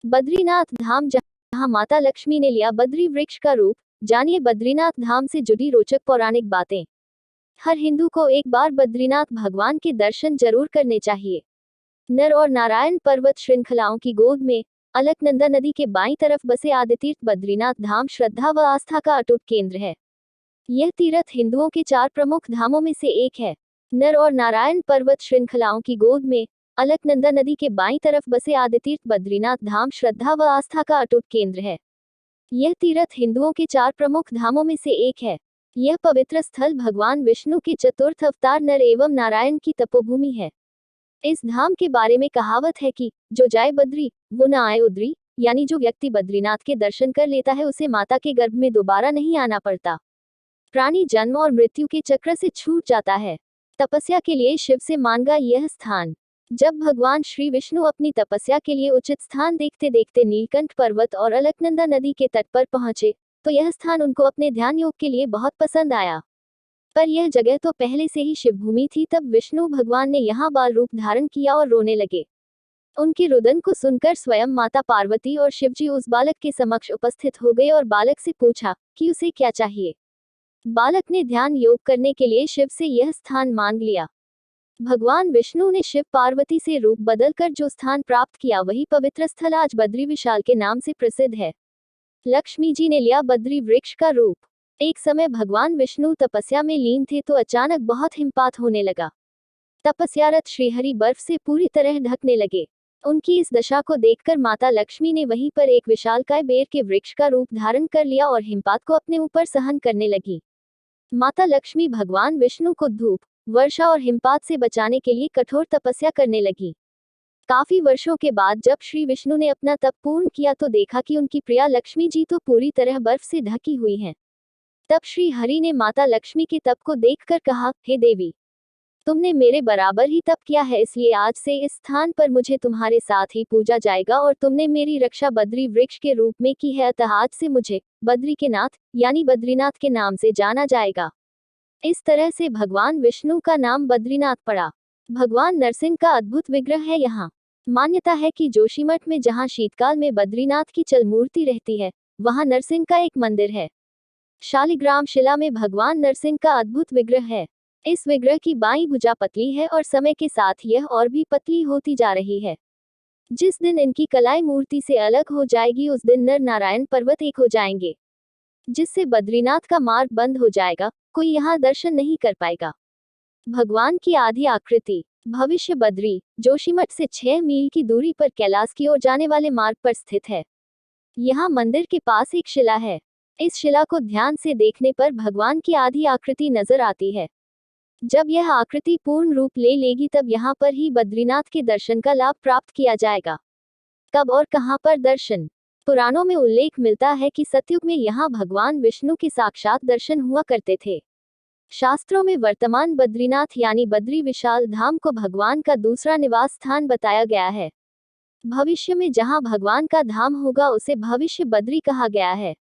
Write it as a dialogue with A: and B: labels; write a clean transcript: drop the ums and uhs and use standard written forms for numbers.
A: बद्रीनाथ धाम, जहां माता लक्ष्मी ने लिया बद्री वृक्ष का रूप। जानिए बद्रीनाथ धाम से जुड़ी रोचक पौराणिक बातें। हर हिंदू को एक बार बद्रीनाथ भगवान के दर्शन जरूर करने चाहिए। नर और नारायण पर्वत श्रृंखलाओं की गोद में अलकनंदा नदी के बाईं तरफ बसे आदितीर्थ बद्रीनाथ धाम श्रद्धा व आस्था का अटूट केंद्र है। यह तीर्थ हिंदुओं के 4 प्रमुख धामों में से एक है। नर और नारायण पर्वत श्रृंखलाओं की गोद में अलकनंदा नदी के बाईं तरफ बसे आदितीर्थ बद्रीनाथ धाम श्रद्धा व आस्था का अटूट केंद्र है। यह तीर्थ हिंदुओं के 4 प्रमुख धामों में से एक है। यह पवित्र स्थल भगवान विष्णु के चतुर्थ अवतार नर एवं नारायण की तपोभूमि है। इस धाम के बारे में कहावत है कि जो जाए बद्री वो न आए उद्री, यानी जो व्यक्ति बद्रीनाथ के दर्शन कर लेता है उसे माता के गर्भ में दोबारा नहीं आना पड़ता। प्राणी जन्म और मृत्यु के चक्र से छूट जाता है। तपस्या के लिए शिव से मांगा यह स्थान। जब भगवान श्री विष्णु अपनी तपस्या के लिए उचित स्थान देखते देखते नीलकंठ पर्वत और अलकनंदा नदी के तट पर पहुंचे, तो यह स्थान उनको अपने ध्यान योग के लिए बहुत पसंद आया। पर यह जगह तो पहले से ही शिवभूमि थी। तब विष्णु भगवान ने यहाँ बाल रूप धारण किया और रोने लगे। उनके रुदन को सुनकर स्वयं माता पार्वती और शिवजी उस बालक के समक्ष उपस्थित हो गए और बालक से पूछा कि उसे क्या चाहिए। बालक ने ध्यान योग करने के लिए शिव से यह स्थान मांग लिया। भगवान विष्णु ने शिव पार्वती से रूप बदलकर जो स्थान प्राप्त किया वही पवित्र स्थल आज बद्री विशाल के नाम से प्रसिद्ध है। लक्ष्मी जी ने लिया बद्री वृक्ष का रूप। एक समय भगवान विष्णु तपस्या में लीन थे तो अचानक बहुत हिमपात होने लगा। तपस्यारत श्रीहरि बर्फ से पूरी तरह ढकने लगे। उनकी इस दशा को देखकर माता लक्ष्मी ने वहीं पर एक विशालकाय बेर के वृक्ष का रूप धारण कर लिया और हिमपात को अपने ऊपर सहन करने लगी। माता लक्ष्मी भगवान विष्णु को धूप, वर्षा और हिमपात से बचाने के लिए कठोर तपस्या करने लगी। काफी वर्षों के बाद जब श्री विष्णु ने अपना तप पूर्ण किया तो देखा कि उनकी प्रिया लक्ष्मी जी तो पूरी तरह बर्फ से ढकी हुई हैं। तब श्री हरि ने माता लक्ष्मी के तप को देखकर कहा, हे देवी, तुमने मेरे बराबर ही तप किया है, इसलिए आज से इस स्थान पर मुझे तुम्हारे साथ ही पूजा जाएगा और तुमने मेरी रक्षा बद्री वृक्ष के रूप में की है, अतः आज से मुझे बद्री के नाथ यानी बद्रीनाथ के नाम से जाना जाएगा। इस तरह से भगवान विष्णु का नाम बद्रीनाथ पड़ा। भगवान नरसिंह का अद्भुत विग्रह है यहाँ। मान्यता है कि जोशीमठ में जहाँ शीतकाल में बद्रीनाथ की चल मूर्ति रहती है, वहाँ नरसिंह का एक मंदिर है। शालिग्राम शिला में भगवान नरसिंह का अद्भुत विग्रह है। इस विग्रह की बाईं भुजा पतली है और समय के साथ यह और भी पतली होती जा रही है। जिस दिन इनकी कलाई मूर्ति से अलग हो जाएगी उस दिन नर नारायण पर्वत एक हो जाएंगे, जिससे बद्रीनाथ का मार्ग बंद हो जाएगा, कोई यहाँ दर्शन नहीं कर पाएगा। भगवान की आधी आकृति भविष्य बद्री जोशीमठ से 6 मील की दूरी पर कैलाश की ओर जाने वाले मार्ग पर स्थित है। यहाँ मंदिर के पास एक शिला है। इस शिला को ध्यान से देखने पर भगवान की आधी आकृति नजर आती है। जब यह आकृति पूर्ण रूप ले लेगी तब यहाँ पर ही बद्रीनाथ के दर्शन का लाभ प्राप्त किया जाएगा। कब और कहाँ पर दर्शन? पुराणों में उल्लेख मिलता है कि सतयुग में यहाँ भगवान विष्णु के साक्षात दर्शन हुआ करते थे। शास्त्रों में वर्तमान बद्रीनाथ यानी बद्री विशाल धाम को भगवान का दूसरा निवास स्थान बताया गया है। भविष्य में जहाँ भगवान का धाम होगा उसे भविष्य बद्री कहा गया है।